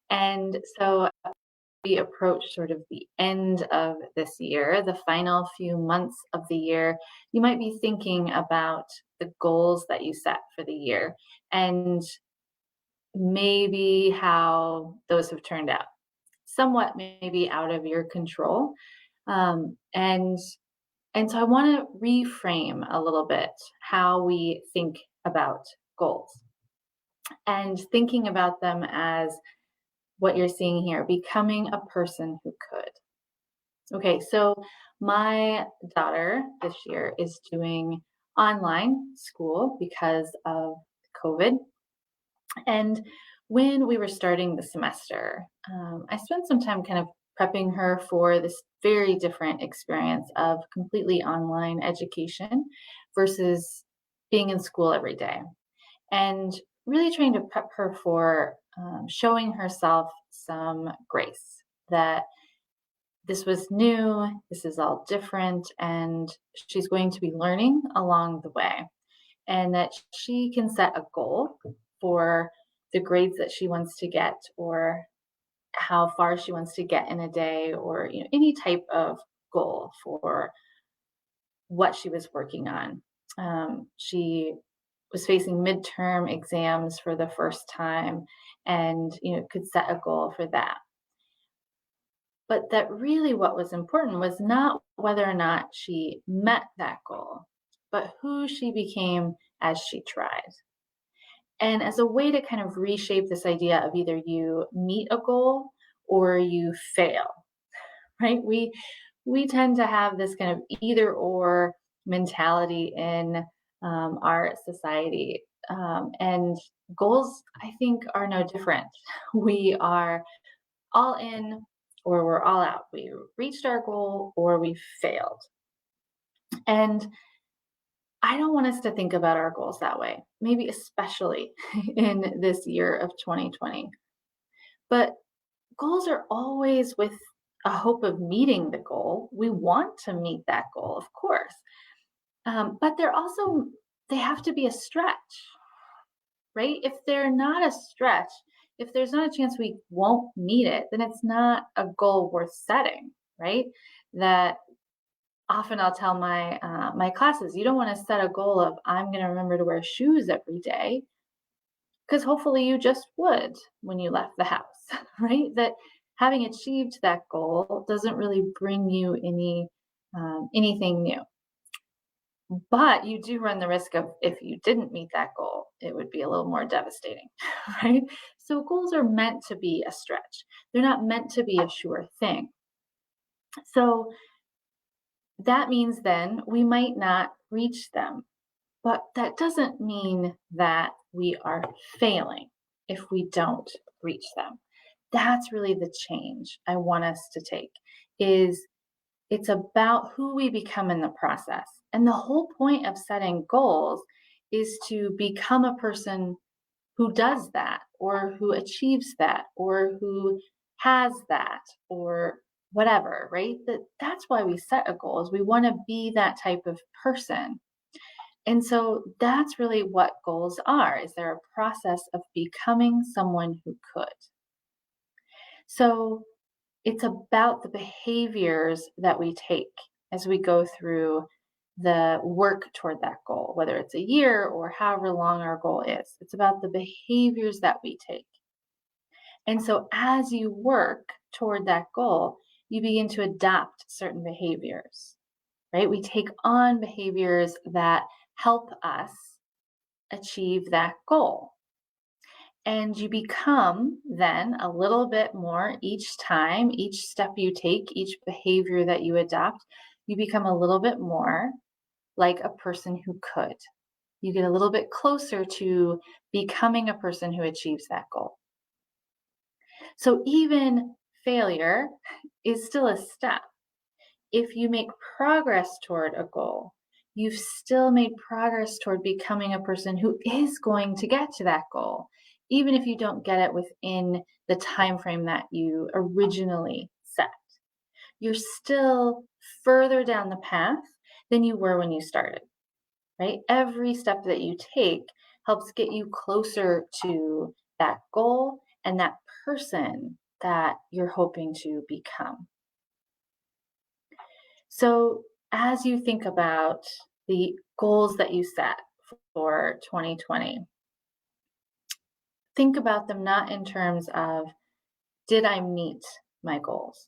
And so we approach sort of the end of this year, the final few months of the year, you might be thinking about the goals that you set for the year and maybe how those have turned out. Somewhat maybe out of your control. Um, and and so I want to reframe a little bit how we think about goals and thinking about them as what you're seeing here, becoming a person who could. Okay, so my daughter this year is doing online school because of COVID. And when we were starting the semester, I spent some time kind of prepping her for this very different experience of completely online education versus being in school every day. And really trying to prep her for showing herself some grace that this was new, this is all different, and she's going to be learning along the way. And that she can set a goal for the grades that she wants to get or how far she wants to get in a day or any type of goal for what she was working on. She was facing midterm exams for the first time and could set a goal for that, but that really what was important was not whether or not she met that goal, but who she became as she tried. And as a way to kind of reshape this idea of either you meet a goal or you fail, right? We tend to have this kind of either or mentality in our society. And goals, I think, are no different. We are all in or we're all out. We reached our goal or we failed. And I don't want us to think about our goals that way, maybe especially in this year of 2020. But goals are always with a hope of meeting the goal. We want to meet that goal, of course. But they have to be a stretch, right? If they're not a stretch, if there's not a chance we won't meet it, then it's not a goal worth setting, right? That often I'll tell my classes, you don't want to set a goal of I'm going to remember to wear shoes every day, because hopefully you just would when you left the house, right? That having achieved that goal doesn't really bring you anything new. But you do run the risk of if you didn't meet that goal, it would be a little more devastating, right? So goals are meant to be a stretch. They're not meant to be a sure thing. So that means then we might not reach them, but that doesn't mean that we are failing if we don't reach them. That's really the change I want us to take is it's about who we become in the process. And the whole point of setting goals is to become a person who does that or who achieves that or who has that or whatever, right? That's why we set a goal is we want to be that type of person. And so that's really what goals are. Is they're a process of becoming someone who could. So it's about the behaviors that we take as we go through the work toward that goal, whether it's a year or however long our goal is. It's about the behaviors that we take. And so as you work toward that goal, you begin to adopt certain behaviors, right? We take on behaviors that help us achieve that goal. And you become then a little bit more each time, each step you take, each behavior that you adopt, you become a little bit more like a person who could. You get a little bit closer to becoming a person who achieves that goal. So even failure is still a step. If you make progress toward a goal, you've still made progress toward becoming a person who is going to get to that goal, even if you don't get it within the time frame that you originally set. You're still further down the path than you were when you started, right? Every step that you take helps get you closer to that goal and that person that you're hoping to become. So, as you think about the goals that you set for 2020, think about them not in terms of, did I meet my goals?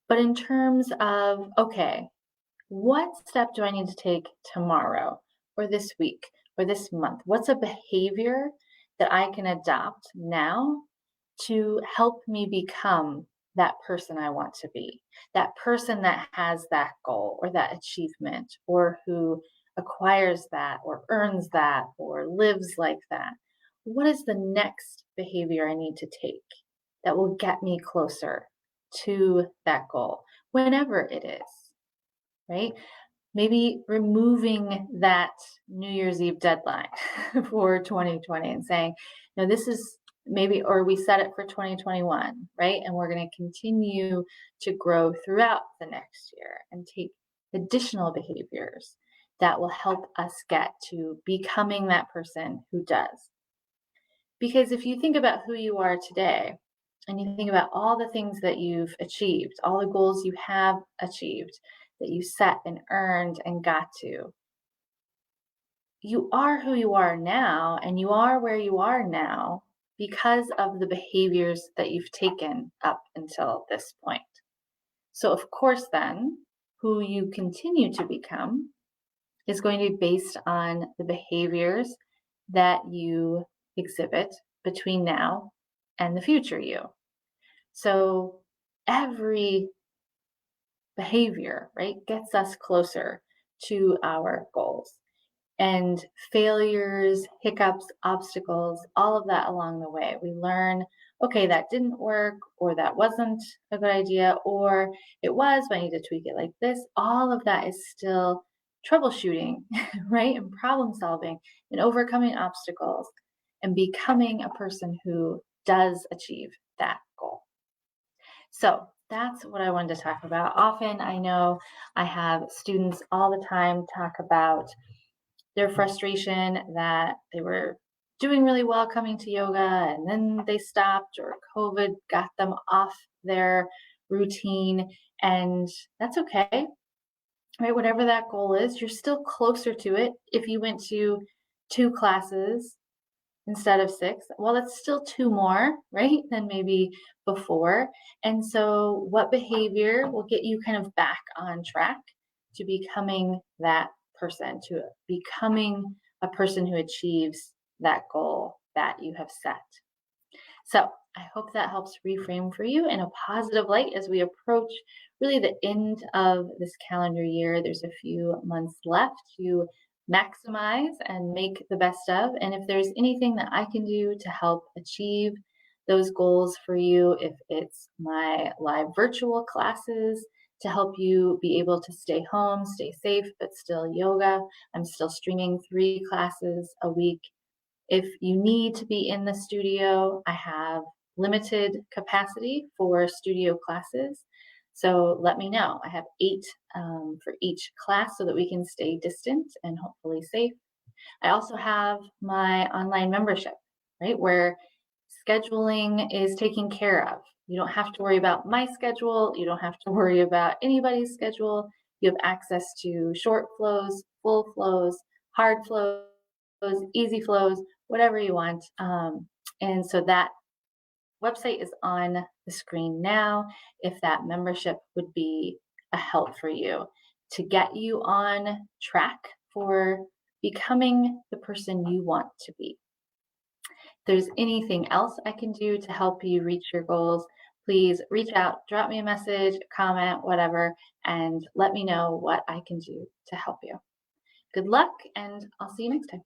But in terms of, okay, what step do I need to take tomorrow or this week or this month? What's a behavior that I can adopt now to help me become that person I want to be? That person that has that goal or that achievement, or who acquires that or earns that or lives like that. What is the next behavior I need to take that will get me closer to that goal, whenever it is, right? Maybe removing that New Year's Eve deadline for 2020 and saying, no, this is maybe, or we set it for 2021, right? And we're going to continue to grow throughout the next year and take additional behaviors that will help us get to becoming that person who does. Because if you think about who you are today, and you think about all the things that you've achieved, all the goals you have achieved, that you set and earned and got to, you are who you are now, and you are where you are now because of the behaviors that you've taken up until this point. So, of course, then, who you continue to become is going to be based on the behaviors that you exhibit between now and the future you. So every behavior, right, gets us closer to our goals. And failures, hiccups, obstacles, all of that along the way. We learn, okay, that didn't work, or that wasn't a good idea, or it was, but I need to tweak it like this. All of that is still troubleshooting, right? And problem solving and overcoming obstacles and becoming a person who does achieve that goal. So that's what I wanted to talk about. Often I know I have students all the time talk about their frustration that they were doing really well coming to yoga and then they stopped, or COVID got them off their routine. And that's okay, right? Whatever that goal is, you're still closer to it if you went to 2 classes instead of 6. Well, it's still 2 more, right, than maybe before. And so what behavior will get you kind of back on track to becoming that person, to becoming a person who achieves that goal that you have set? So I hope that helps reframe for you in a positive light as we approach really the end of this calendar year. There's a few months left to maximize and make the best of. And if there's anything that I can do to help achieve those goals for you, if it's my live virtual classes to help you be able to stay home, stay safe, but still yoga, I'm still streaming 3 classes a week. If you need to be in the studio, I have limited capacity for studio classes. So let me know. I have 8 for each class so that we can stay distant and hopefully safe. I also have my online membership, right, where scheduling is taken care of. You don't have to worry about my schedule. You don't have to worry about anybody's schedule. You have access to short flows, full flows, hard flows, easy flows, whatever you want. And so that website is on the screen now if that membership would be a help for you to get you on track for becoming the person you want to be. If there's anything else I can do to help you reach your goals, please reach out, drop me a message, comment, whatever, and let me know what I can do to help you. Good luck, and I'll see you next time.